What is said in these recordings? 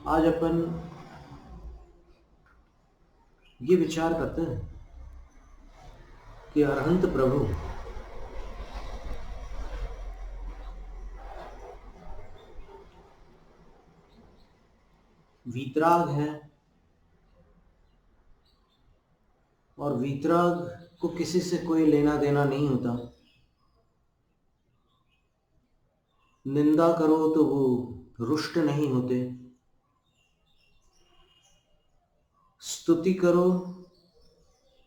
आज अपन ये विचार करते हैं कि अरहंत प्रभु वीतराग हैं और वीतराग को किसी से कोई लेना देना नहीं होता। निंदा करो तो वो रुष्ट नहीं होते, स्तुति करो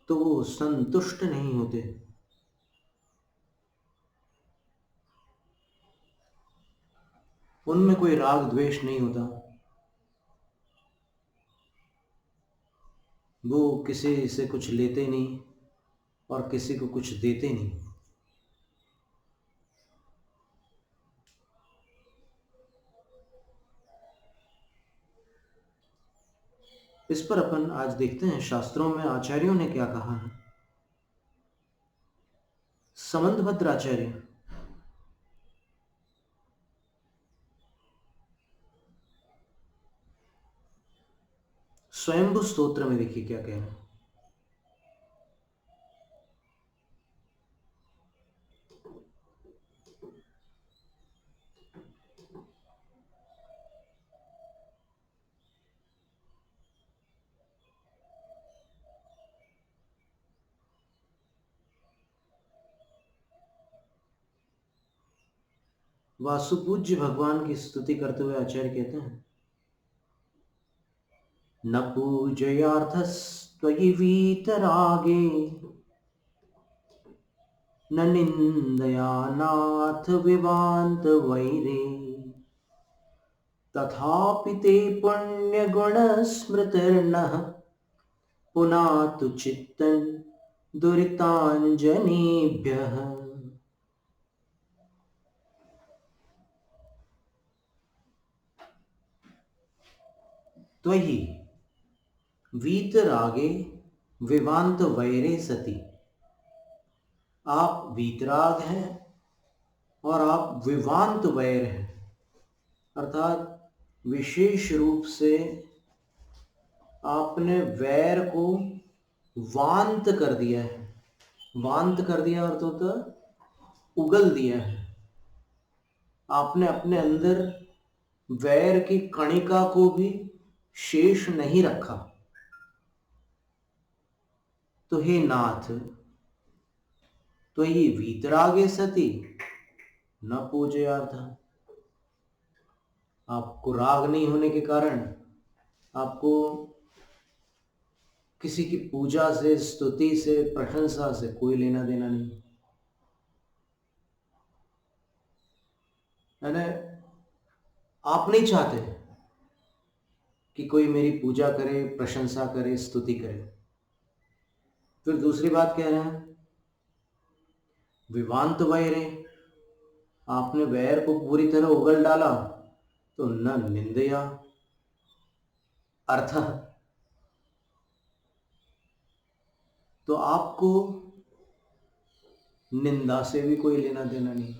तो वो संतुष्ट नहीं होते। उनमें कोई राग द्वेष नहीं होता। वो किसी से कुछ लेते नहीं और किसी को कुछ देते नहीं। इस पर अपन आज देखते हैं शास्त्रों में आचार्यों ने क्या कहा है। समंतभद्र आचार्य स्वयंभू स्तोत्र में देखिए क्या कह रहे हैं। वासुपूज्य भगवान की स्तुति करते हुए आचार्य कहते हैं, न पूजयार्थस्त्वयि वीतरागे न निंदया नाथ विवांत वैरे तथापि ते पुण्यगुणस्मृतिर्नः पुनातु चित्तं दुरितांजनेभ्यः। त्वयि वीतरागे विवांत वैरे सति। आप वीतराग हैं और आप विवांत वैर हैं, अर्थात विशेष रूप से आपने वैर को वांत कर दिया है। वांत कर दिया अर्थ होता उगल दिया है। आपने अपने अंदर वैर की कणिका को भी शेष नहीं रखा। तो हे नाथ, तो ये वीतरागे सती न पूजयार्थ। आपको राग नहीं होने के कारण आपको किसी की पूजा से, स्तुति से, प्रशंसा से कोई लेना देना नहीं। यानी आप नहीं चाहते कि कोई मेरी पूजा करे, प्रशंसा करे, स्तुति करे। फिर दूसरी बात कह रहे हैं, विवांत वैरे, आपने वैर को पूरी तरह उगल डाला तो न निंदया अर्थ, तो आपको निंदा से भी कोई लेना देना नहीं।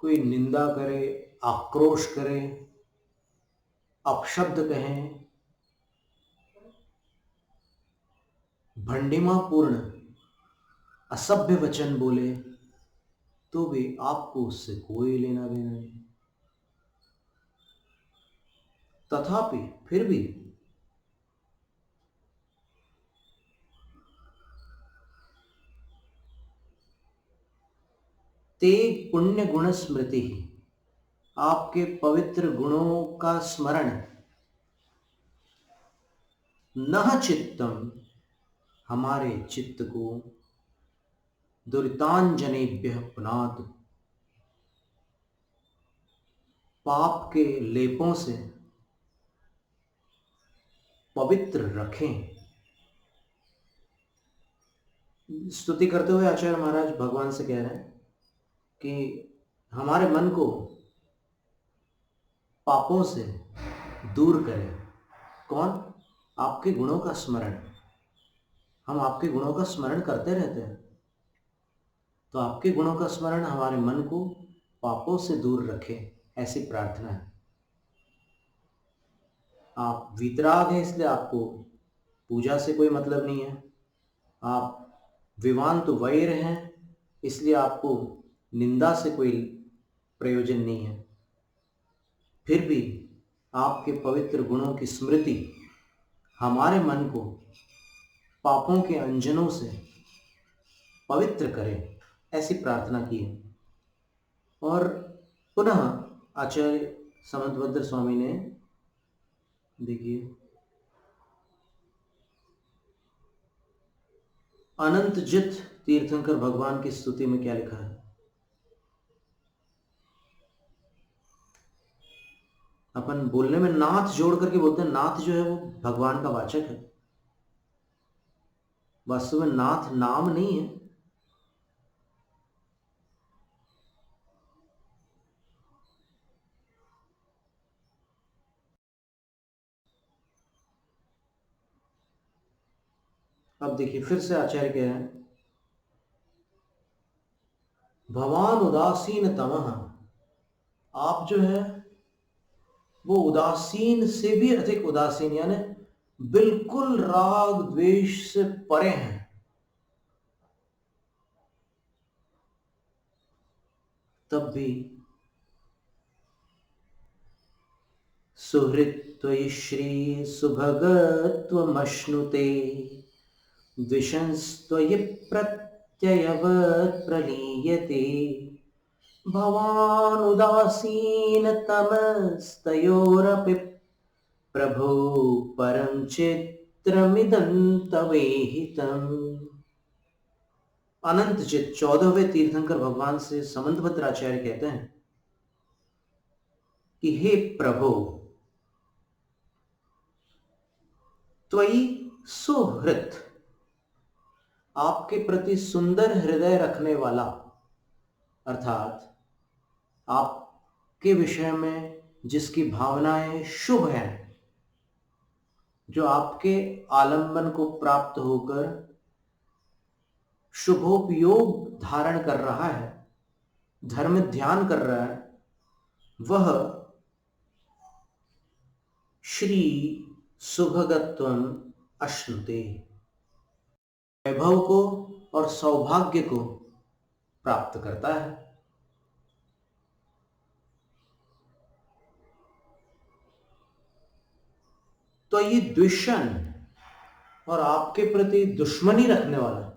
कोई निंदा करे, आक्रोश करे, अपशब्द कहें, भंडिमा पूर्ण असभ्य वचन बोले, तो भी आपको उससे कोई लेना देना नहीं। तथापि फिर भी ते पुण्य गुण स्मृति, आपके पवित्र गुणों का स्मरण, न चित्तम, हमारे चित्त को, दुरितांजनेभ्य पुनातु, पाप के लेपों से पवित्र रखें। स्तुति करते हुए आचार्य महाराज भगवान से कह रहे हैं कि हमारे मन को पापों से दूर करें। कौन? आपके गुणों का स्मरण। हम आपके गुणों का स्मरण करते रहते हैं, तो आपके गुणों का स्मरण हमारे मन को पापों से दूर रखे। ऐसी प्रार्थना है। आप वीतराग हैं इसलिए आपको पूजा से कोई मतलब नहीं है। आप विवांत वैर हैं इसलिए आपको निंदा से कोई प्रयोजन नहीं है। फिर भी आपके पवित्र गुणों की स्मृति हमारे मन को पापों के अंजनों से पवित्र करे, ऐसी प्रार्थना की है। और पुनः आचार्य समंतभद्र स्वामी ने, देखिए, अनंतजित तीर्थंकर भगवान की स्तुति में क्या लिखा है। अपन बोलने में नाथ जोड़ करके बोलते हैं, नाथ जो है वो भगवान का वाचक है, वास्तव में नाथ नाम नहीं है। अब देखिए फिर से आचार्य कह रहे हैं, भगवान उदासीन तमः, आप जो है वो उदासीन से भी अधिक उदासीन, यानी बिल्कुल राग द्वेष से परे हैं। तब भी सुहृत्त्वयि श्री सुभगत्वमश्नुते द्विषंस्त्वयि प्रत्ययवत् प्रलीयते भवान् उदासीनतमस्तयोरपि प्रभो परं चित्रमिदं तवेहितम्। अनंत चित 14वें तीर्थंकर भगवान से समंतभद्र आचार्य कहते हैं कि हे प्रभो, त्वयि सुहृत, आपके प्रति सुंदर हृदय रखने वाला, अर्थात आपके विषय में जिसकी भावनाएं शुभ हैं, जो आपके आलंबन को प्राप्त होकर शुभोपयोग धारण कर रहा है, धर्म ध्यान कर रहा है, वह श्री सुभगत्वम अश्नुते, वैभव को और सौभाग्य को प्राप्त करता है। तो ये द्वेषण और आपके प्रति दुश्मनी रखने वाला,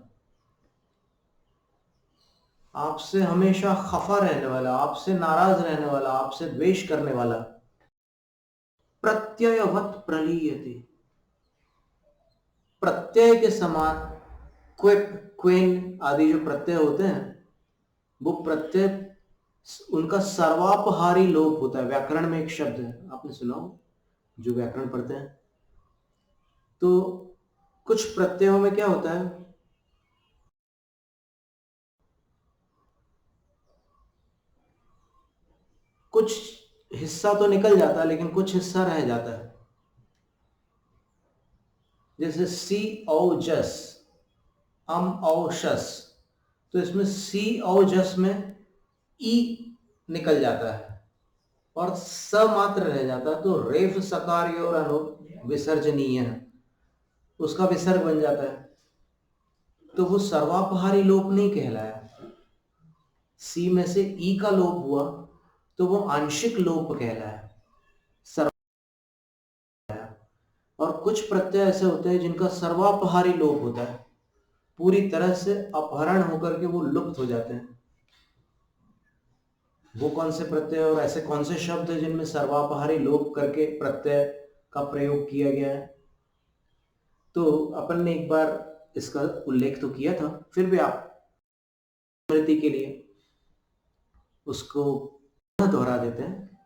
आपसे हमेशा खफा रहने वाला, आपसे नाराज रहने वाला, आपसे द्वेष करने वाला, प्रत्ययवत् प्रलीयते, प्रत्यय के समान, क्विप, क्वेन आदि जो प्रत्यय होते हैं, वो प्रत्यय उनका सर्वापहारी लोप होता है। व्याकरण में एक शब्द है, आपने सुना हो, जो व्याकरण पढ़ते हैं, तो कुछ प्रत्ययों में क्या होता है, कुछ हिस्सा तो निकल जाता है लेकिन कुछ हिस्सा रह जाता है। जैसे सी औ जस, अम औ शस, तो इसमें सी औ जस में ई निकल जाता है और स मात्र रह जाता है, तो रेफ सकार और अनु विसर्जनीय है, उसका विसर्ग बन जाता है, तो वो सर्वापहारी लोप नहीं कहलाया। सी में से ई का लोप हुआ तो वो आंशिक लोप कहलाया, और कुछ प्रत्यय ऐसे होते हैं जिनका सर्वापहारी लोप होता है, पूरी तरह से अपहरण होकर के वो लुप्त हो जाते हैं। वो कौन से प्रत्यय और ऐसे कौन से शब्द हैं जिनमें सर्वापहारी लोप करके प्रत्यय का प्रयोग किया गया है? तो अपन ने एक बार इसका उल्लेख तो किया था, फिर भी आप स्मृति के लिए उसको दोहरा देते हैं।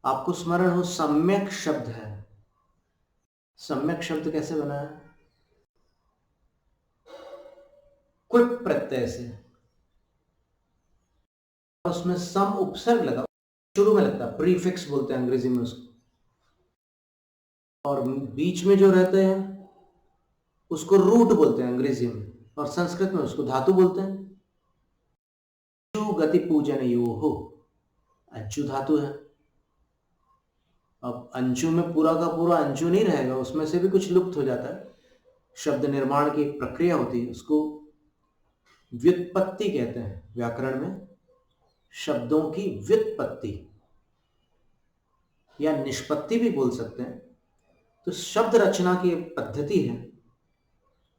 आपको स्मरण हो, सम्यक शब्द है। सम्यक शब्द कैसे बना है? क्विप प्रत्यय से, उसमें सम उपसर्ग लगा, शुरू में लगता है, प्रीफिक्स बोलते हैं अंग्रेजी में उसको, और बीच में जो रहते हैं उसको रूट बोलते हैं अंग्रेजी में, और संस्कृत में उसको धातु बोलते हैं। गति पूजन यो हो, अंचु धातु है। अब अंचु में पूरा का पूरा अंचु नहीं रहेगा, उसमें से भी कुछ लुप्त हो जाता है। शब्द निर्माण की एक प्रक्रिया होती है, उसको व्युत्पत्ति कहते हैं व्याकरण में। शब्दों की व्युत्पत्ति या निष्पत्ति भी बोल सकते हैं। तो शब्द रचना की एक पद्धति है,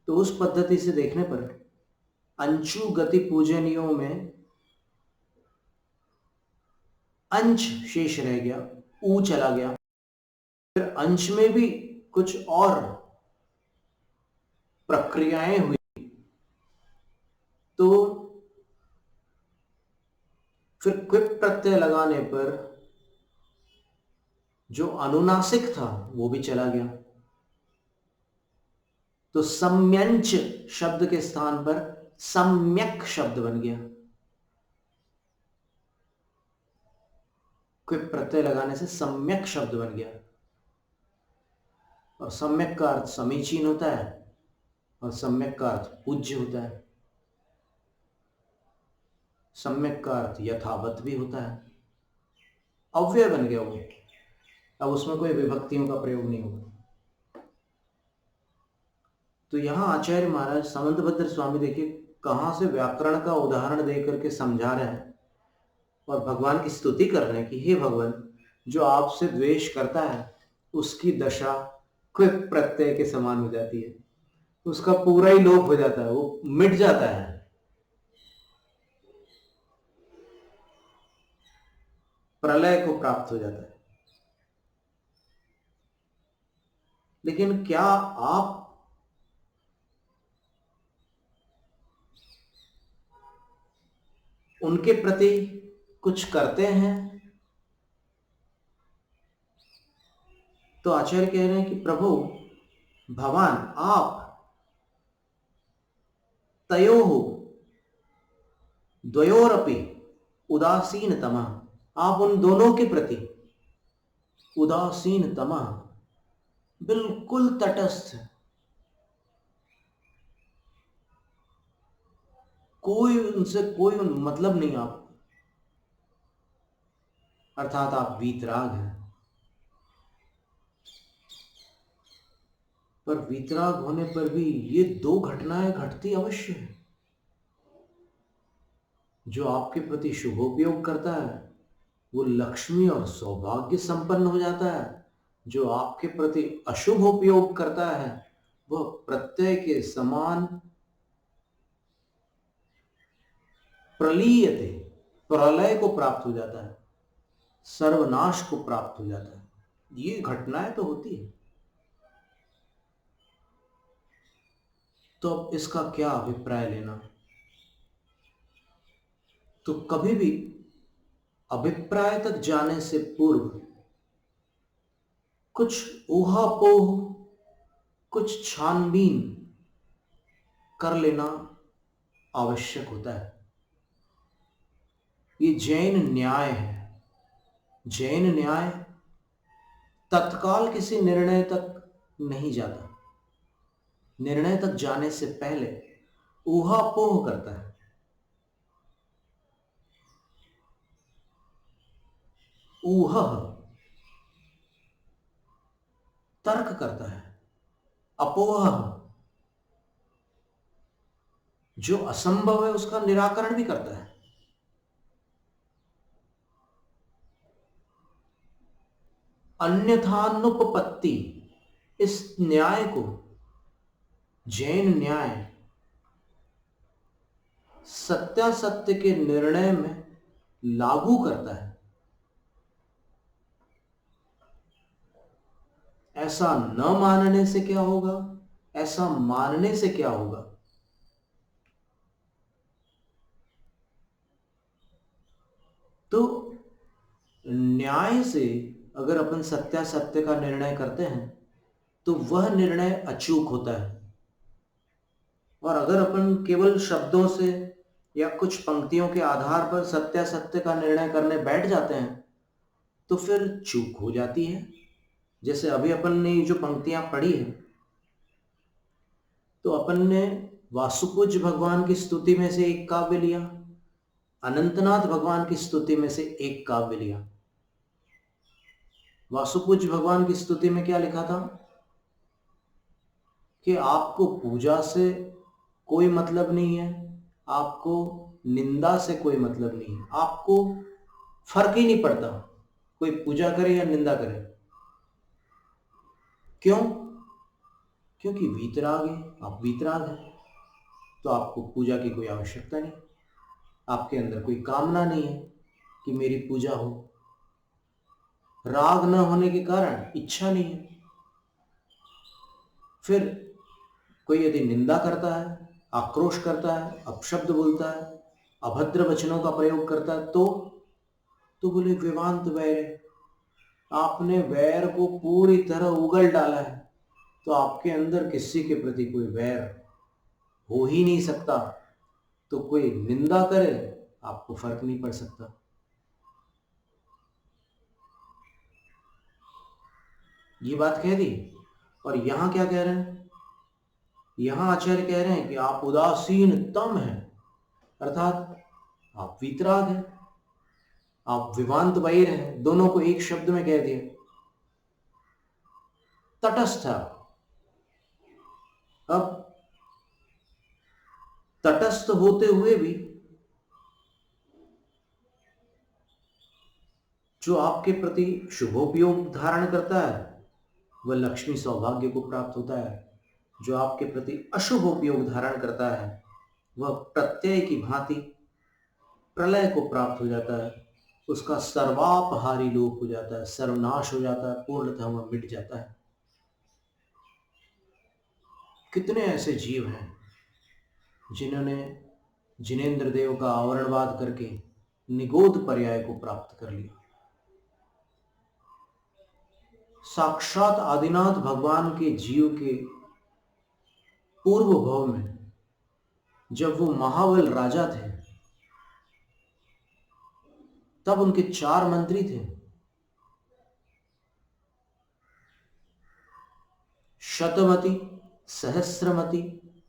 तो उस पद्धति से देखने पर अंशु गति पूजनियों में अंश शेष रह गया, ऊ चला गया। फिर अंश में भी कुछ और प्रक्रियाएं हुई, तो फिर क्विप प्रत्यय लगाने पर जो अनुनासिक था वो भी चला गया, तो सम्यंच शब्द के स्थान पर सम्यक शब्द बन गया। क्विप प्रत्यय लगाने से सम्यक शब्द बन गया, और सम्यक का अर्थ समीचीन होता है और सम्यक का अर्थ पूज्य होता है। सम्यक का अर्थ यथावत भी होता है। अव्यय बन गया वो, अब उसमें कोई विभक्तियों का प्रयोग नहीं होगा। तो यहां आचार्य महाराज समंतभद्र स्वामी देखिए कहां से व्याकरण का उदाहरण देकर के समझा रहे हैं और भगवान की स्तुति कर रहे हैं कि हे भगवान, जो आपसे द्वेष करता है उसकी दशा क्विप प्रत्यय के समान हो जाती है, उसका पूरा ही लोप हो जाता है, वो मिट जाता है। प्रलय को प्राप्त हो जाता है। लेकिन क्या आप उनके प्रति कुछ करते हैं? तो आचार्य कह रहे हैं कि प्रभु भगवान आप तयोः द्वयोरपि उदासीनतमः, आप उन दोनों के प्रति उदासीनतमः, बिल्कुल तटस्थ, कोई उनसे कोई मतलब नहीं आप, अर्थात आप वीतराग हैं। पर वीतराग होने पर भी ये दो घटनाएं घटती अवश्य है। जो आपके प्रति शुभोपयोग करता है वो लक्ष्मी और सौभाग्य संपन्न हो जाता है, जो आपके प्रति अशुभ उपयोग करता है वह प्रत्यय के समान प्रलीयते, प्रलय को प्राप्त हो जाता है, सर्वनाश को प्राप्त हो जाता है। ये घटनाएं तो होती है। तो अब इसका क्या अभिप्राय लेना? तो कभी भी अभिप्राय तक जाने से पूर्व कुछ ऊहापोह, कुछ छानबीन कर लेना आवश्यक होता है। ये जैन न्याय है। जैन न्याय तत्काल किसी निर्णय तक नहीं जाता, निर्णय तक जाने से पहले ऊहापोह करता है। ऊह तर्क करता है, अपोह जो असंभव है उसका निराकरण भी करता है। अन्यथानुपपत्ति, इस न्याय को जैन न्याय सत्यासत्य के निर्णय में लागू करता है। ऐसा न मानने से क्या होगा, ऐसा मानने से क्या होगा? तो न्याय से अगर अपन सत्यासत्य का निर्णय करते हैं तो वह निर्णय अचूक होता है, और अगर अपन केवल शब्दों से या कुछ पंक्तियों के आधार पर सत्यासत्य का निर्णय करने बैठ जाते हैं तो फिर चूक हो जाती है। जैसे अभी अपन ने जो पंक्तियां पढ़ी है, तो अपन ने वासुपूज्य भगवान की स्तुति में से एक काव्य लिया, अनंतनाथ भगवान की स्तुति में से एक काव्य लिया। वासुपूज्य भगवान की स्तुति में क्या लिखा था कि आपको पूजा से कोई मतलब नहीं है, आपको निंदा से कोई मतलब नहीं है, आपको फर्क ही नहीं पड़ता कोई पूजा करे या निंदा करे। क्यों? क्योंकि वीतराग है, आप वीतराग हैं, तो आपको पूजा की कोई आवश्यकता नहीं, आपके अंदर कोई कामना नहीं है कि मेरी पूजा हो। राग न होने के कारण इच्छा नहीं है। फिर कोई यदि निंदा करता है, आक्रोश करता है, अपशब्द बोलता है, अभद्र वचनों का प्रयोग करता है, तो बोले विवांत वैर है। आपने वैर को पूरी तरह उगल डाला है, तो आपके अंदर किसी के प्रति कोई वैर हो ही नहीं सकता। तो कोई निंदा करे, आपको फर्क नहीं पड़ सकता। ये बात कह दी। और यहां क्या कह रहे हैं? यहां आचार्य कह रहे हैं कि आप उदासीनतम हैं, अर्थात आप वीतराग हैं, आप विवांत वैर हैं। दोनों को एक शब्द में कह दिया, तटस्थ है। अब तटस्थ होते हुए भी जो आपके प्रति शुभोपयोग धारण करता है वह लक्ष्मी सौभाग्य को प्राप्त होता है। जो आपके प्रति अशुभ उपयोग धारण करता है वह प्रत्यय की भांति प्रलय को प्राप्त हो जाता है, उसका सर्वापहारी लोप हो जाता है, सर्वनाश हो जाता है, पूर्णतः वह मिट जाता है। कितने ऐसे जीव हैं जिन्होंने जिनेंद्र देव का आवरणवाद करके निगोद पर्याय को प्राप्त कर लिया। साक्षात आदिनाथ भगवान के जीव के पूर्व भव में जब वो महाबल राजा थे, तब उनके 4 मंत्री थे, शतमति, सहस्रमति,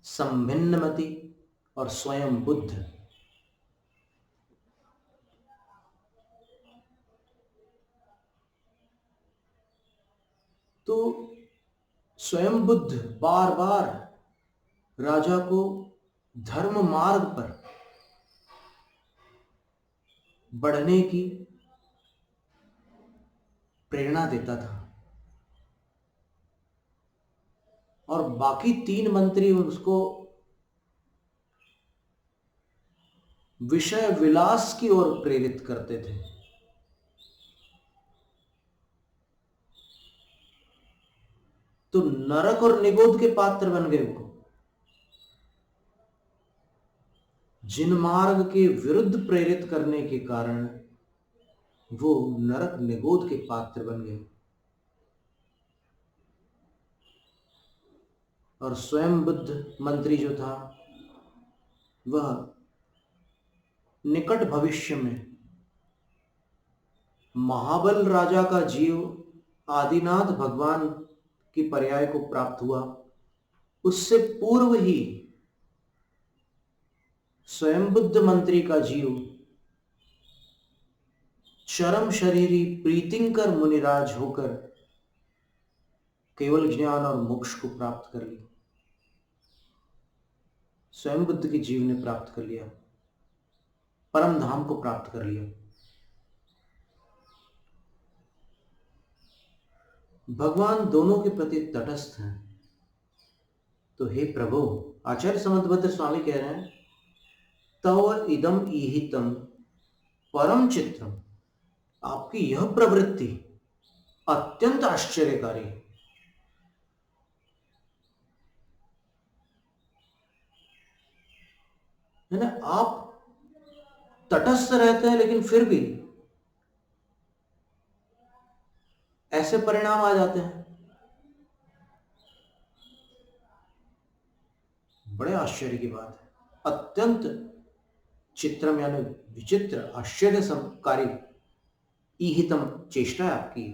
संभिन्नमति और स्वयं बुद्ध। तो स्वयं बुद्ध बार बार राजा को धर्म मार्ग पर बढ़ने की प्रेरणा देता था, और बाकी 3 मंत्री उसको विषय विलास की ओर प्रेरित करते थे। तो नरक और निगोद के पात्र बन गए वो। जिन मार्ग के विरुद्ध प्रेरित करने के कारण वो नरक निगोद के पात्र बन गए। और स्वयं बुद्ध मंत्री जो था वह निकट भविष्य में महाबल राजा का जीव आदिनाथ भगवान की पर्याय को प्राप्त हुआ, उससे पूर्व ही स्वयं बुद्ध मंत्री का जीव चरम शरीरी प्रीतिंकर मुनिराज होकर केवल ज्ञान और मोक्ष को प्राप्त कर लिया। स्वयं बुद्ध के जीव ने प्राप्त कर लिया, परम धाम को प्राप्त कर लिया। भगवान दोनों के प्रति तटस्थ हैं। तो हे प्रभु, आचार्य समंतभद्र स्वामी कह रहे हैं, तव इदम ईहितम परम चित्रम, आपकी यह प्रवृत्ति अत्यंत आश्चर्यकारी है। है ना? आप तटस्थ रहते हैं लेकिन फिर भी ऐसे परिणाम आ जाते हैं। बड़े आश्चर्य की बात है। अत्यंत चित्रम यानी विचित्र, आश्चर्य समकारी ईहितम चेष्टा है आपकी।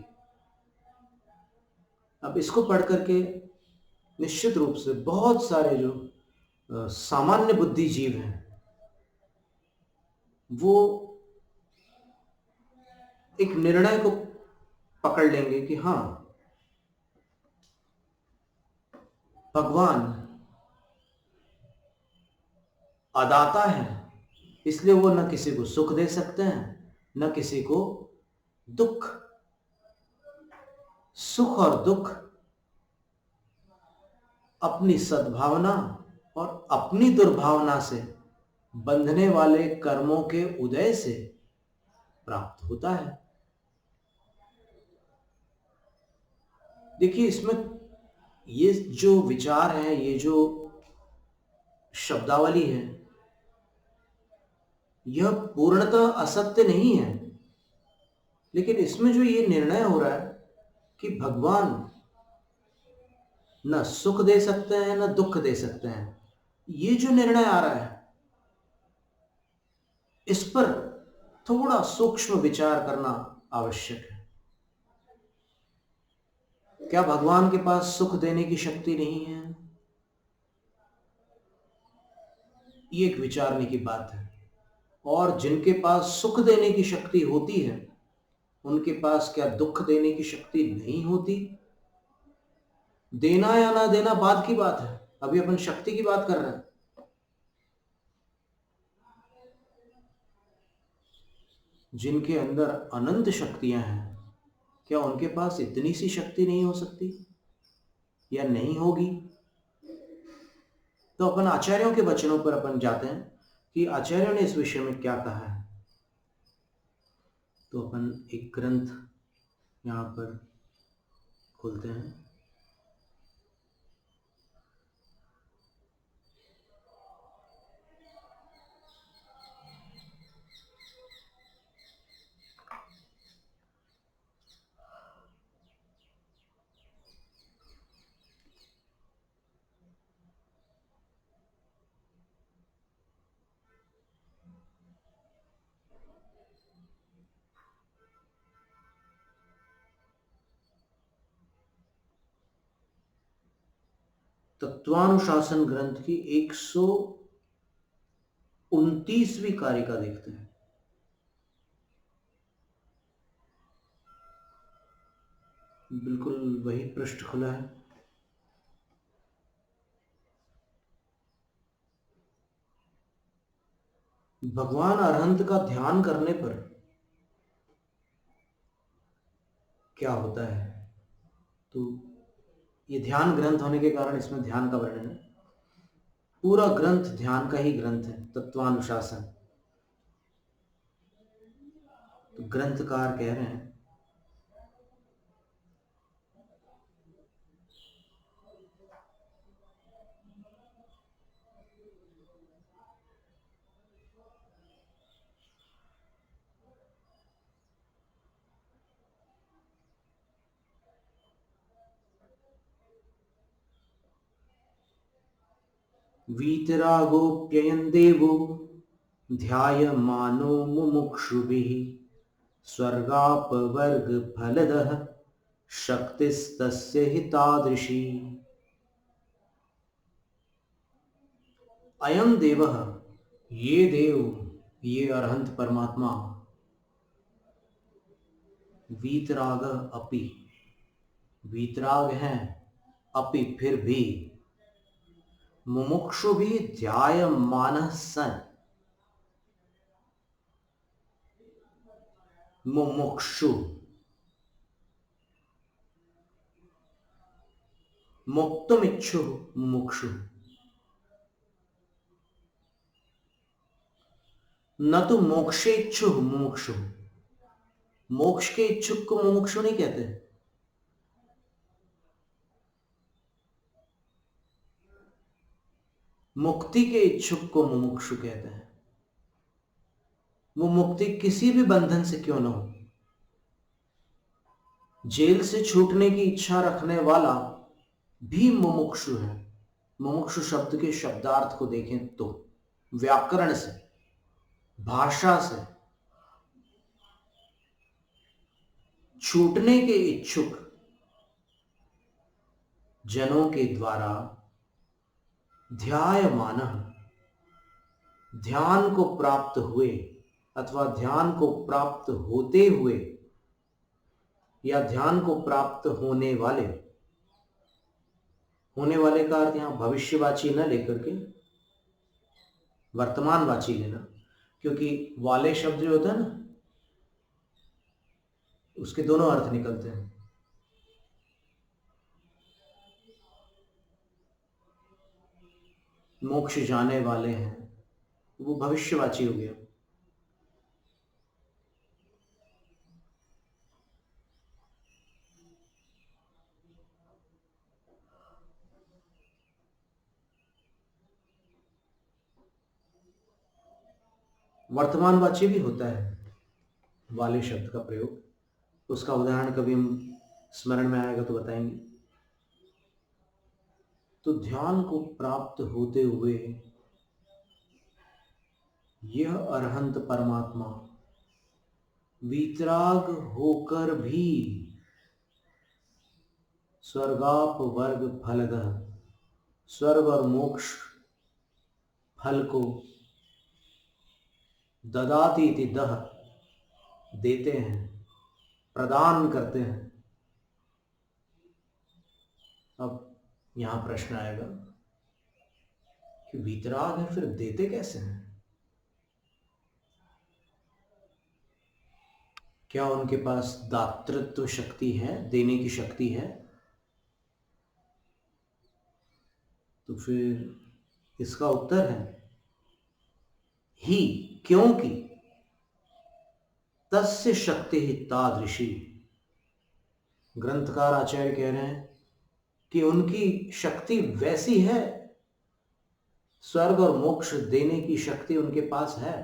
अब इसको पढ़ करके निश्चित रूप से बहुत सारे जो सामान्य बुद्धि जीव हैं वो एक निर्णय को पकड़ लेंगे कि हाँ, भगवान अदाता है, इसलिए वो न किसी को सुख दे सकते हैं न किसी को दुख। सुख और दुख अपनी सद्भावना और अपनी दुर्भावना से बंधने वाले कर्मों के उदय से प्राप्त होता है। देखिए, इसमें ये जो विचार है, ये जो शब्दावली है, यह पूर्णतः असत्य नहीं है, लेकिन इसमें जो ये निर्णय हो रहा है कि भगवान न सुख दे सकते हैं न दुख दे सकते हैं, ये जो निर्णय आ रहा है, इस पर थोड़ा सूक्ष्म विचार करना आवश्यक है। क्या भगवान के पास सुख देने की शक्ति नहीं है? ये एक विचारने की बात है। और जिनके पास सुख देने की शक्ति होती है, उनके पास क्या दुख देने की शक्ति नहीं होती? देना या ना देना बाद की बात है, अभी अपन शक्ति की बात कर रहे हैं। जिनके अंदर अनंत शक्तियां हैं, क्या उनके पास इतनी सी शक्ति नहीं हो सकती या नहीं होगी? तो अपन आचार्यों के वचनों पर अपन जाते हैं कि आचार्यों ने इस विषय में क्या कहा है। तो अपन एक ग्रंथ यहां पर खोलते हैं। तत्वानुशासन ग्रंथ की 129वीं कारिका देखते हैं। बिल्कुल वही पृष्ठ खुला है। भगवान अरहंत का ध्यान करने पर क्या होता है? तो ये ध्यान ग्रंथ होने के कारण इसमें ध्यान का वर्णन है। पूरा ग्रंथ ध्यान का ही ग्रंथ है, तत्वानुशासन। तो ग्रंथकार कह रहे हैं, वीतरागोप्ययन देवो ध्यायमानो मुमुक्षुभिः स्वर्गापवर्ग फलदः शक्तिस्तस्य हि तादृशी। अयम देवः, ये देव, ये अरहंत परमात्मा, वीतराग अपि, वीतराग हैं, अपि फिर भी, मुमुक्षु भी ध्यायमानः सन, मुमुक्षु, मुक्तुमिच्छु मुमुक्षु, न तो मोक्षे इच्छु मुमुक्षु। मोक्ष के इच्छुक को मुमुक्षु नहीं कहते। मुक्ति के इच्छुक को मुमुक्षु कहते हैं। वो मुक्ति किसी भी बंधन से क्यों न हो। जेल से छूटने की इच्छा रखने वाला भी मुमुक्षु है। मुमुक्षु शब्द के शब्दार्थ को देखें तो व्याकरण से, भाषा से, छूटने के इच्छुक जनों के द्वारा ध्यायमानः, ध्यान को प्राप्त हुए अथवा ध्यान को प्राप्त होते हुए या ध्यान को प्राप्त होने वाले का अर्थ यहां भविष्यवाची न लेकर के वर्तमानवाची लेना, क्योंकि वाले शब्द जो होता है ना उसके दोनों अर्थ निकलते हैं। मोक्ष जाने वाले हैं, वो भविष्यवाची हो गया। वर्तमानवाची भी होता है वाले शब्द का प्रयोग, उसका उदाहरण कभी हम स्मरण में आएगा तो बताएंगे। तो ध्यान को प्राप्त होते हुए यह अरहंत परमात्मा वीतराग होकर भी स्वर्गाप वर्ग फलगः, स्वर्ग और मोक्ष फल को ददाति इति दह, देते हैं, प्रदान करते हैं। अब यहां प्रश्न आएगा कि वीतराग है फिर देते कैसे हैं? क्या उनके पास दातृत्व शक्ति है, देने की शक्ति है? तो फिर इसका उत्तर है ही, क्योंकि तस्य शक्ति ही तादृशी। ग्रंथकार आचार्य कह रहे हैं कि उनकी शक्ति वैसी है, स्वर्ग और मोक्ष देने की शक्ति उनके पास है।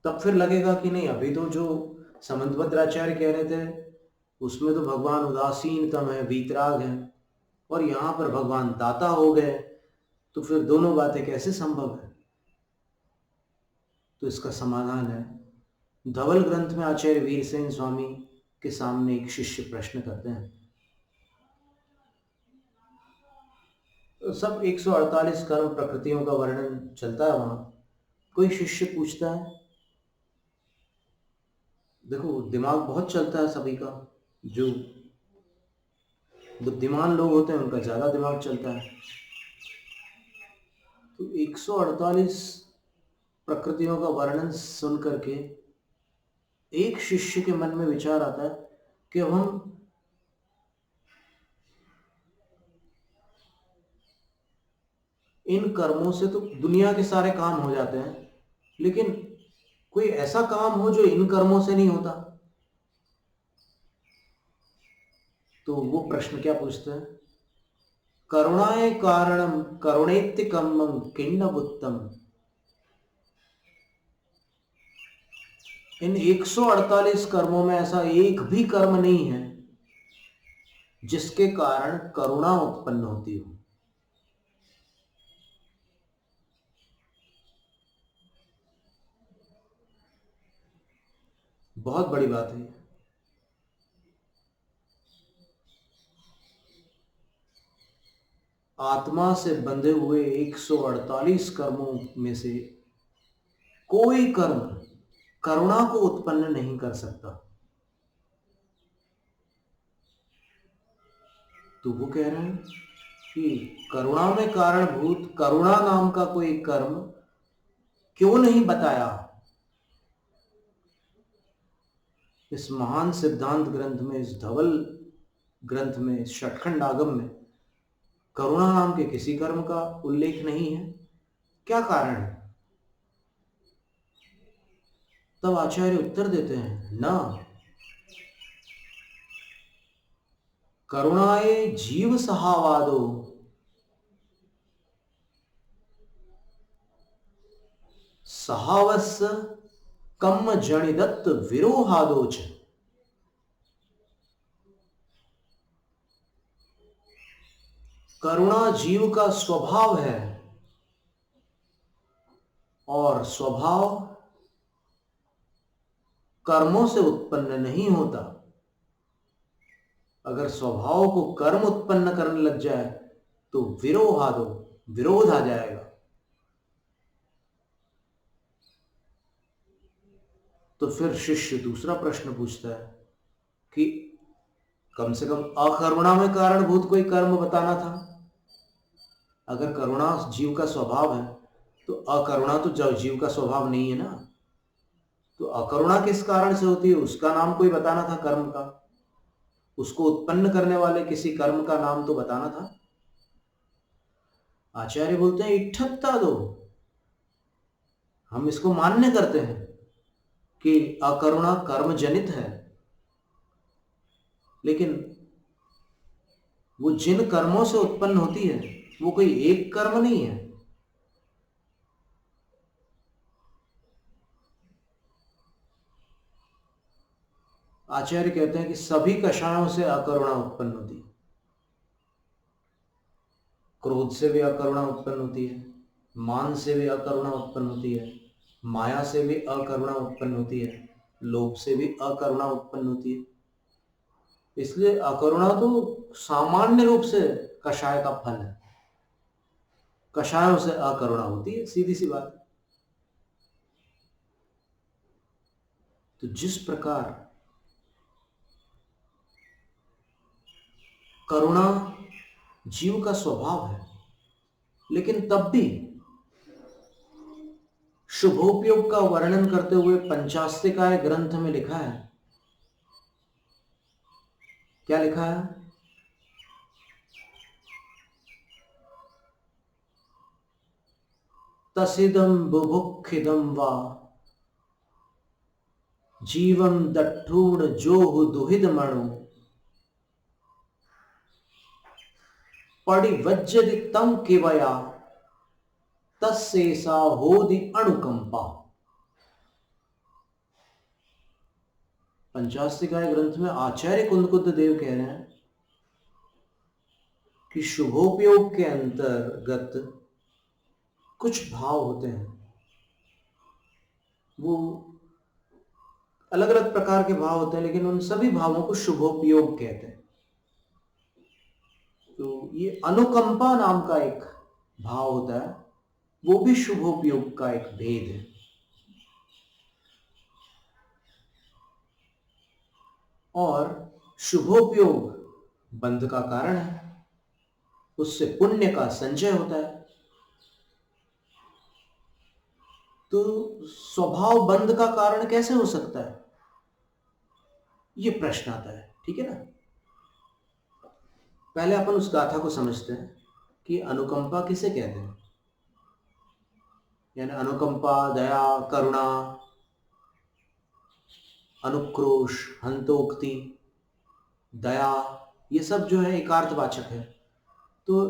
तब फिर लगेगा कि नहीं, अभी तो जो समंतभद्राचार्य कह रहे थे उसमें तो भगवान उदासीनतम है, वीतराग है, और यहां पर भगवान दाता हो गए, तो फिर दोनों बातें कैसे संभव है? तो इसका समाधान है, धवल ग्रंथ में आचार्य वीरसेन स्वामी के सामने एक शिष्य प्रश्न करते हैं। तो सब 148 कर्म प्रकृतियों का वर्णन चलता है वहां। कोई शिष्य पूछता है, देखो दिमाग बहुत चलता है सभी का, जो बुद्धिमान लोग होते हैं उनका ज्यादा दिमाग चलता है। तो 148 प्रकृतियों का वर्णन सुन करके एक शिष्य के मन में विचार आता है कि अब हम इन कर्मों से तो दुनिया के सारे काम हो जाते हैं, लेकिन कोई ऐसा काम हो जो इन कर्मों से नहीं होता। तो वो प्रश्न क्या पूछते हैं, करुणाए कारणम करुणेत्य कर्मम किन्नवुत्तम। इन 148 कर्मों में ऐसा एक भी कर्म नहीं है जिसके कारण करुणा उत्पन्न होती हो। बहुत बड़ी बात है। आत्मा से बंधे हुए 148 कर्मों में से कोई कर्म करुणा को उत्पन्न नहीं कर सकता। तो वो कह रहे हैं कि करुणा में कारणभूत करुणा नाम का कोई कर्म क्यों नहीं बताया इस महान सिद्धांत ग्रंथ में, इस धवल ग्रंथ में, इस षटखंड आगम में करुणा नाम के किसी कर्म का उल्लेख नहीं है? क्या कारण है? तब आचार्य उत्तर देते हैं, ना करुणाए जीव सहावादो सहावस कम जनिदत्त विरोहादोच। करुणा जीव का स्वभाव है, और स्वभाव कर्मों से उत्पन्न नहीं होता। अगर स्वभाव को कर्म उत्पन्न करने लग जाए तो विरोहादो, विरोध आ जाएगा। तो फिर शिष्य दूसरा प्रश्न पूछता है कि कम से कम अकरुणा में कारणभूत कोई कर्म बताना था। अगर करुणा जीव का स्वभाव है तो अकरुणा तो जीव का स्वभाव नहीं है ना। तो अकरुणा किस कारण से होती है, उसका नाम कोई बताना था कर्म का। उसको उत्पन्न करने वाले किसी कर्म का नाम तो बताना था। आचार्य बोलते हैं इठत्ता दो, हम इसको मान्य करते हैं कि अकरुणा कर्म जनित है, लेकिन वो जिन कर्मों से उत्पन्न होती है वो कोई एक कर्म नहीं है। आचार्य कहते हैं कि सभी कषायों से अकरुणा उत्पन्न होती है। क्रोध से भी अकरुणा उत्पन्न होती है, मान से भी अकरुणा उत्पन्न होती है, माया से भी अकरुणा उत्पन्न होती है, लोभ से भी अकरुणा उत्पन्न होती है। इसलिए अकरुणा तो सामान्य रूप से कषाय का फल है। कषायों से अकरुणा होती है, सीधी सी बात है। तो जिस प्रकार करुणा जीव का स्वभाव है, लेकिन तब भी शुभोपयोग का वर्णन करते हुए पंचास्तिकाय ग्रंथ में लिखा है, क्या लिखा है? तसिदम बुभुक्षिदम वा जीवम दट्ठूण जोहु दुहिद मणु पड़िवज्जति तम केवया तस्सेसा होदि अणुकंपा। पंचास्तिकाय ग्रंथ में आचार्य कुंदकुद देव कह रहे हैं कि शुभोपयोग के अंतर्गत कुछ भाव होते हैं, वो अलग अलग प्रकार के भाव होते हैं, लेकिन उन सभी भावों को शुभोपयोग कहते हैं। तो ये अनुकंपा नाम का एक भाव होता है, वो भी शुभोपयोग का एक भेद है। और शुभोपयोग बंध का कारण है, उससे पुण्य का संचय होता है। तो स्वभाव बंध का कारण कैसे हो सकता है, ये प्रश्न आता है। ठीक है ना। पहले अपन उस गाथा को समझते हैं कि अनुकंपा किसे कहते हैं। यानी अनुकंपा, दया, करुणा, अनुक्रोश, हंतोक्ति, दया, ये सब जो है एकार्थवाचक है। तो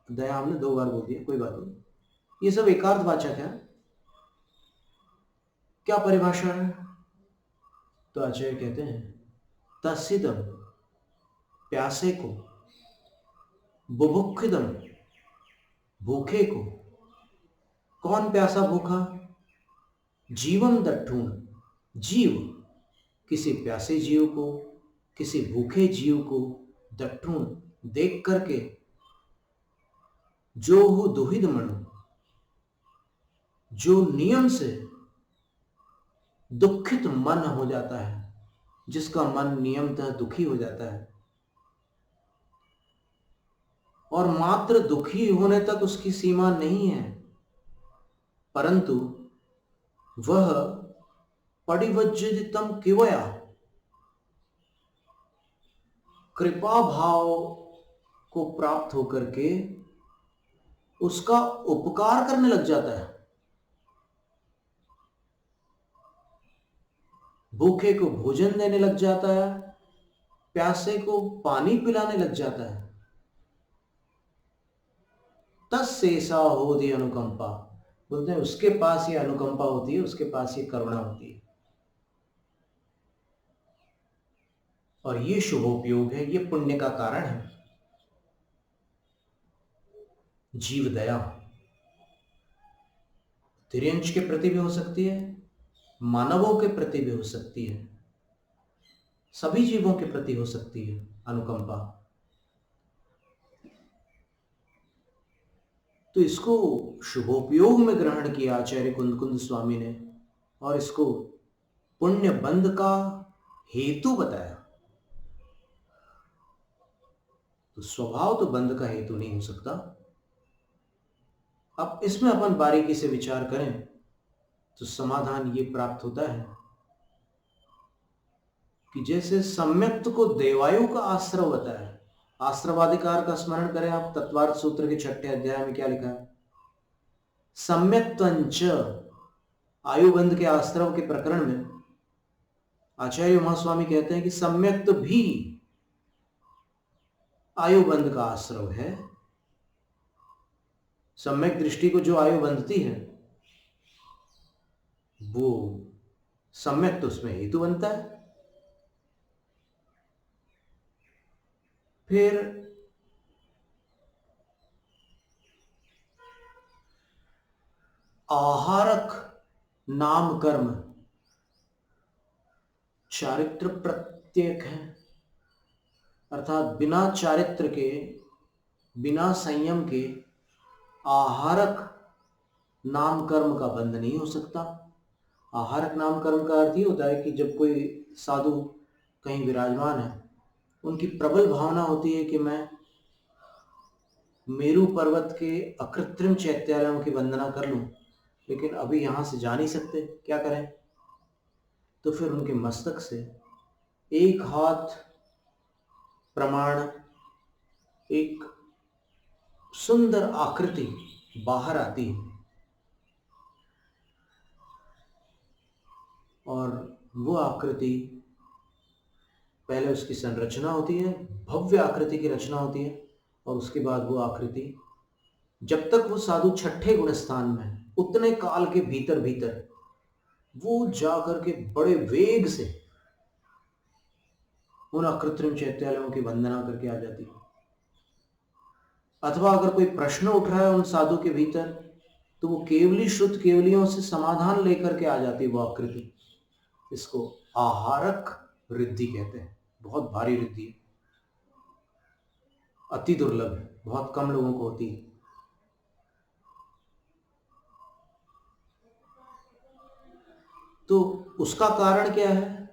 दया हमने 2 बार बोल दिया, कोई बात नहीं, ये सब एकार्थवाचक है। क्या परिभाषा है? तो आचार्य कहते हैं तस्सिदम, प्यासे को, बुभुक्षिदम, भूखे को। कौन प्यासा भूखा? जीवम दट्ठूण, जीव किसी प्यासे जीव को, किसी भूखे जीव को दट्ठूण देख करके, जो हो दुहिद मनु, जो नियम से दुखित मन हो जाता है, जिसका मन नियमतः दुखी हो जाता है, और मात्र दुखी होने तक उसकी सीमा नहीं है, परंतु वह पड़िवज्जितम किवया, कृपा भाव को प्राप्त होकर के उसका उपकार करने लग जाता है। भूखे को भोजन देने लग जाता है, प्यासे को पानी पिलाने लग जाता है। तस्सेसा होदि अनुकंपा, बोलते हैं उसके पास ये अनुकंपा होती है, उसके पास ये करुणा होती है। और ये शुभोपयोग है, ये पुण्य का कारण है। जीव दया तिर्यंश के प्रति भी हो सकती है, मानवों के प्रति भी हो सकती है, सभी जीवों के प्रति हो सकती है अनुकंपा। तो इसको शुभोपयोग में ग्रहण किया आचार्य कुंद स्वामी ने और इसको पुण्य बंध का हेतु बताया। तो स्वभाव तो बंध का हेतु नहीं हो सकता। अब इसमें अपन बारीकी से विचार करें तो समाधान ये प्राप्त होता है कि जैसे सम्यक्त को देवायु का आश्रव बताया, आश्रवाधिकार का स्मरण करें आप, तत्वार्थ सूत्र के 6ठे अध्याय में क्या लिखा है? सम्यक्त्वंच, आयुबंध के आश्रव के प्रकरण में आचार्य महास्वामी कहते हैं कि सम्यक्त भी आयुबंध का आश्रव है। सम्यक दृष्टि को जो आयु बंधती है वो सम्यक तो उसमें हेतु बनता है। फिर आहारक नाम कर्म चारित्र प्रत्येक है, अर्थात बिना चारित्र के, बिना संयम के आहारक नाम कर्म का बंध नहीं हो सकता। आहारक नाम कर्म का अर्थ ही होता है कि जब कोई साधु कहीं विराजमान है, उनकी प्रबल भावना होती है कि मैं मेरू पर्वत के अकृत्रिम चैत्यालयों की वंदना कर लूं, लेकिन अभी यहां से जा नहीं सकते, क्या करें? तो फिर उनके मस्तक से एक हाथ प्रमाण, एक सुंदर आकृति बाहर आती है और वो आकृति, पहले उसकी संरचना होती है, भव्य आकृति की रचना होती है, और उसके बाद वो आकृति, जब तक वो साधु 6ठे गुण स्थान में है, उतने काल के भीतर भीतर वो जाकर के बड़े वेग से उन अकृत्रिम चैत्यालयों की वंदना करके आ जाती है। अथवा अगर कोई प्रश्न उठ रहा है उन साधु के भीतर, तो वो केवली शुद्ध केवलियों से समाधान लेकर के आ जाती है वो आकृति। इसको आहारक रिद्धि कहते हैं। बहुत भारी रिद्धि है, अति दुर्लभ है, बहुत कम लोगों को होती है। तो उसका कारण क्या है?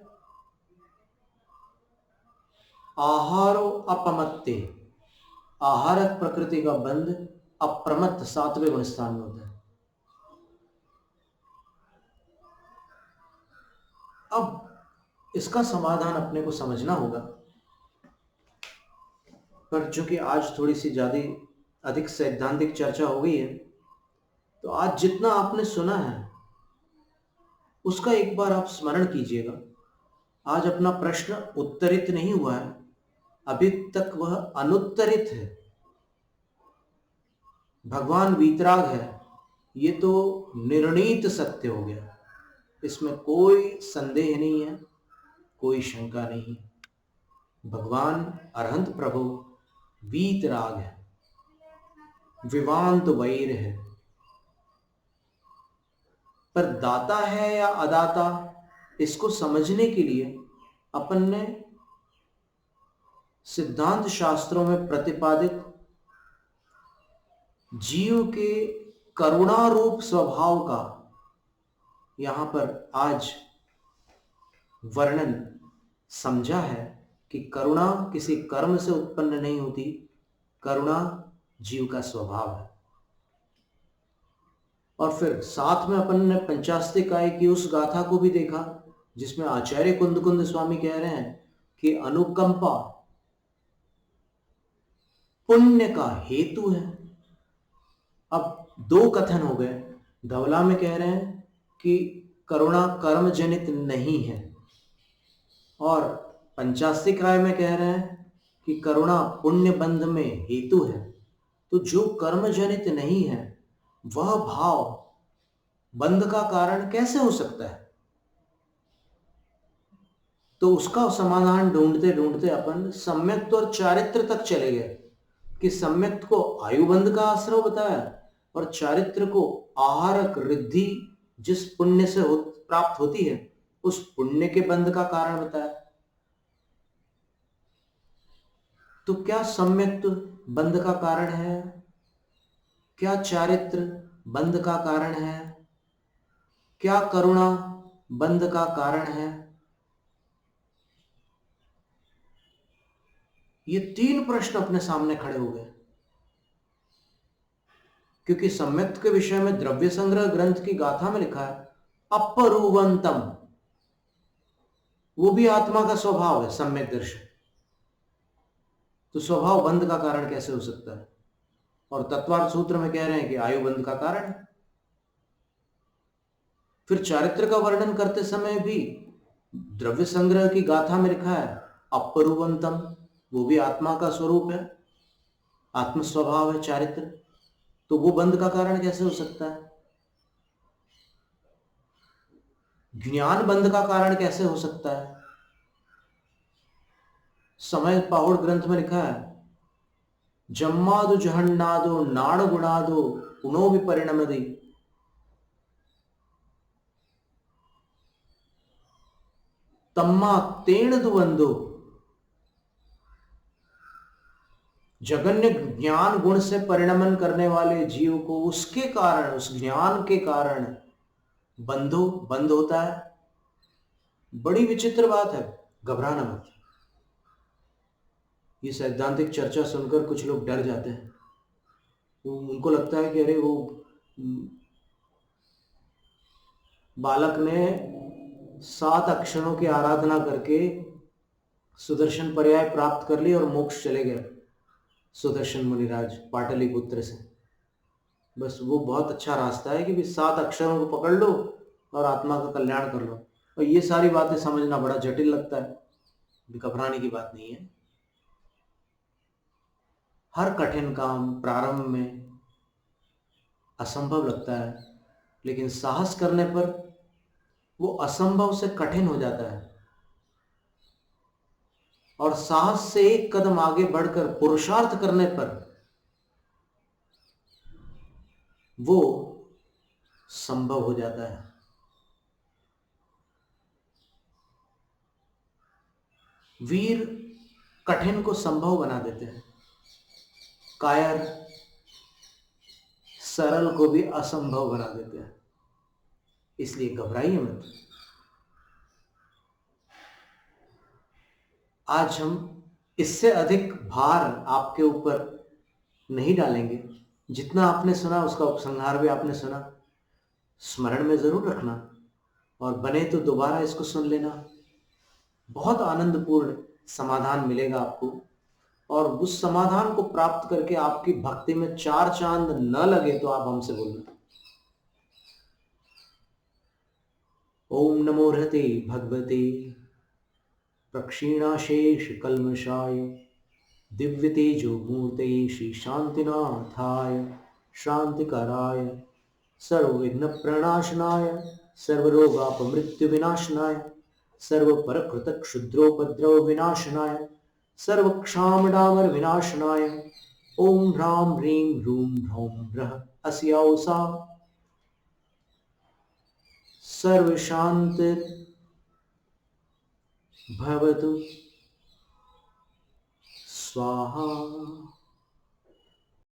आहारो अपमत्ते, आहारक प्रकृति का बंध अप्रमत्त 7वें गुण स्थान में होता है। अब इसका समाधान अपने को समझना होगा, पर चूंकि आज थोड़ी सी ज्यादा अधिक सैद्धांतिक चर्चा हो गई है, तो आज जितना आपने सुना है उसका एक बार आप स्मरण कीजिएगा। आज अपना प्रश्न उत्तरित नहीं हुआ है, अभी तक वह अनुत्तरित है। भगवान वीतराग है, ये तो निर्णीत सत्य हो गया, इसमें कोई संदेह नहीं है, कोई शंका नहीं है। भगवान अरहंत प्रभु वीतराग है, विवांत वैर है, पर दाता है या अदाता, इसको समझने के लिए अपन ने सिद्धांत शास्त्रों में प्रतिपादित जीव के करुणा रूप स्वभाव का यहां पर आज वर्णन समझा है कि करुणा किसी कर्म से उत्पन्न नहीं होती, करुणा जीव का स्वभाव है। और फिर साथ में अपन ने पंचास्तिकाय की उस गाथा को भी देखा जिसमें आचार्य कुंद स्वामी कह रहे हैं कि अनुकंपा पुण्य का हेतु है। अब दो कथन हो गए, धवला में कह रहे हैं कि करुणा कर्म जनित नहीं है, और पंचास्तिकाय में कह रहे हैं कि करुणा पुण्य बंध में हेतु है। तो जो कर्म जनित नहीं है वह भाव बंध का कारण कैसे हो सकता है? तो उसका समाधान ढूंढते ढूंढते अपन सम्यक्त और चारित्र तक चले गए कि सम्यक्त को आयुबंध का आश्रय बताया और चारित्र को आहारक रिद्धि जिस पुण्य से प्राप्त होती है उस पुण्य के बंध का कारण बताया। तो क्या सम्यक्त बंध का कारण है? क्या चारित्र बंध का कारण है? क्या करुणा बंध का कारण है? ये 3 प्रश्न अपने सामने खड़े हो गए, क्योंकि सम्यक के विषय में द्रव्य संग्रह ग्रंथ की गाथा में लिखा है अपरूवंतम, वो भी आत्मा का स्वभाव है सम्यक दर्शन। तो स्वभाव बंध का कारण कैसे हो सकता है? और तत्वार्थ सूत्र में कह रहे हैं कि आयु बंध का कारण है। फिर चारित्र का वर्णन करते समय भी द्रव्य संग्रह की गाथा में लिखा है अपरूवंतम, वो भी आत्मा का स्वरूप है, आत्म स्वभाव है चारित्र। तो वो बंध का कारण कैसे हो सकता है? ज्ञान बंध का कारण कैसे हो सकता है? समय पाहुड़ ग्रंथ में लिखा है जम्मादु जहन्नादो नाड़ गुणादो उनो विपरिणमदि, तम्मा तेण दुवंदो। जगन्य ज्ञान गुण से परिणमन करने वाले जीव को उसके कारण, उस ज्ञान के कारण बंध होता है। बड़ी विचित्र बात है, घबराना मत। ये सैद्धांतिक चर्चा सुनकर कुछ लोग डर जाते हैं। उनको लगता है कि अरे वो बालक ने 7 अक्षरों की आराधना करके सुदर्शन पर्याय प्राप्त कर ली और मोक्ष चले गए सुदर्शन मुनिराज पाटलिपुत्र से। बस वो बहुत अच्छा रास्ता है कि भी 7 अक्षरों को पकड़ लो और आत्मा का कल्याण कर लो। और ये सारी बातें समझना बड़ा जटिल लगता है, घबराने की बात नहीं है। हर कठिन काम प्रारंभ में असंभव लगता है, लेकिन साहस करने पर वो असंभव से कठिन हो जाता है। और साहस से एक कदम आगे बढ़कर पुरुषार्थ करने पर वो संभव हो जाता है। वीर कठिन को संभव बना देते हैं, कायर सरल को भी असंभव बना देते हैं। इसलिए घबराइए मत। आज हम इससे अधिक भार आपके ऊपर नहीं डालेंगे। जितना आपने सुना उसका उपसंहार भी आपने सुना, स्मरण में जरूर रखना और बने तो दोबारा इसको सुन लेना। बहुत आनंदपूर्ण समाधान मिलेगा आपको। और उस समाधान को प्राप्त करके आपकी भक्ति में 4 चांद न लगे तो आप हमसे बोलना। ओम नमो रहते भगवते प्रक्षीणाशेष कल्मषाय दिव्य तेजो मूर्ते श्री शांतिनाथाय शांतिकराय सर्वविघ्न प्रणाशनाय सर्वरोगापमृत्यु विनाशनाय सर्वपरकृत क्षुद्रोपद्रव विनाशनाय सर्वक्षामडामर विनाशनाय ओम ह्रां ह्रीं ह्रूं ह्रौं ह्रः अस्याौसा सर्वशांति भवतु स्वाहा।